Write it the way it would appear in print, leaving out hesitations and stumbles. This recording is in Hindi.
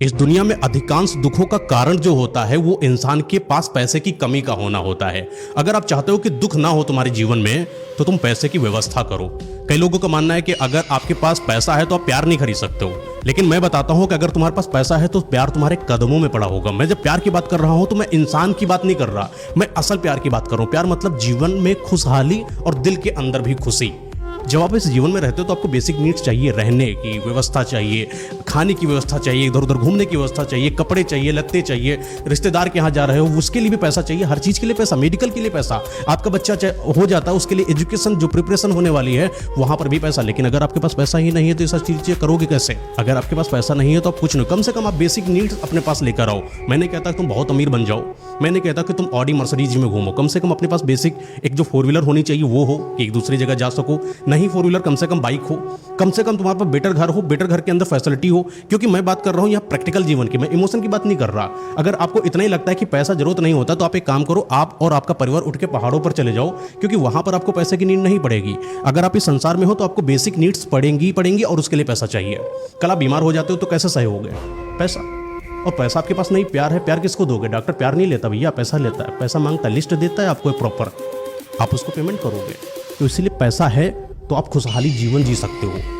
इस दुनिया में अधिकांश दुखों का कारण जो होता है वो इंसान के पास पैसे की कमी का होना होता है। अगर आप चाहते हो कि दुख ना हो तुम्हारे जीवन में तो तुम पैसे की व्यवस्था करो। कई लोगों का मानना है कि अगर आपके पास पैसा है तो आप प्यार नहीं खरीद सकते हो, लेकिन मैं बताता हूं कि अगर तुम्हारे पास पैसा है तो प्यार तुम्हारे कदमों में पड़ा होगा। मैं जब प्यार की बात कर रहा हूं तो मैं इंसान की बात नहीं कर रहा, मैं असल प्यार की बात कर रहा हूं। प्यार मतलब जीवन में खुशहाली और दिल के अंदर भी खुशी। जब आप इस जीवन में रहते हो तो आपको बेसिक नीड्स चाहिए, रहने की व्यवस्था चाहिए, खाने की व्यवस्था चाहिए, इधर उधर घूमने की व्यवस्था चाहिए, कपड़े चाहिए, लत्ते चाहिए, रिश्तेदार के यहाँ जा रहे हो उसके लिए भी पैसा चाहिए, हर चीज़ के लिए पैसा, मेडिकल के लिए पैसा, आपका बच्चा हो जाता है उसके लिए एजुकेशन जो प्रिपरेशन होने वाली है वहाँ पर भी पैसा। लेकिन अगर आपके पास पैसा ही नहीं है तो ये सब चीज़ें करोगे कैसे? अगर आपके पास पैसा नहीं है तो आप कुछ नहीं, कम से कम आप बेसिक नीड्स अपने पास लेकर आओ। मैं नहीं कहता कि तुम बहुत अमीर बन जाओ, मैं नहीं कहता कि तुम ऑडी मर्सिडीज में घूमो, कम से कम अपने पास बेसिक एक जो 4 व्हीलर होनी चाहिए वो हो कि एक दूसरी जगह जा सको। नहीं 4 व्हीलर, कम से कम बाइक हो, कम से कम तुम्हारे पास बेटर घर हो, बेटर घर के अंदर फैसिलिटी हो। क्योंकि मैं बात कर रहा हूं यहाँ प्रैक्टिकल जीवन की, मैं इमोशन की बात नहीं कर रहा। अगर आपको इतना ही लगता है कि पैसा जरूरत नहीं होता तो आप एक काम करो, आप और आपका परिवार उठ के पहाड़ों पर चले जाओ, क्योंकि वहां पर आपको पैसे की नीड नहीं पड़ेगी। अगर आप इस संसार में हो तो आपको बेसिक नीड्स पड़ेंगी और उसके लिए पैसा चाहिए। कल आप बीमार हो जाते हो तो कैसे सही होगे? पैसा। और पैसा आपके पास नहीं, प्यार है, प्यार किसको दोगे? डॉक्टर प्यार नहीं लेता भैया, पैसा लेता है। पैसा मांगता है, लिस्ट देता है आपको प्रॉपर, आप उसको पेमेंट करोगे। तो इसलिए पैसा है तो आप खुशहाली जीवन जी सकते हो।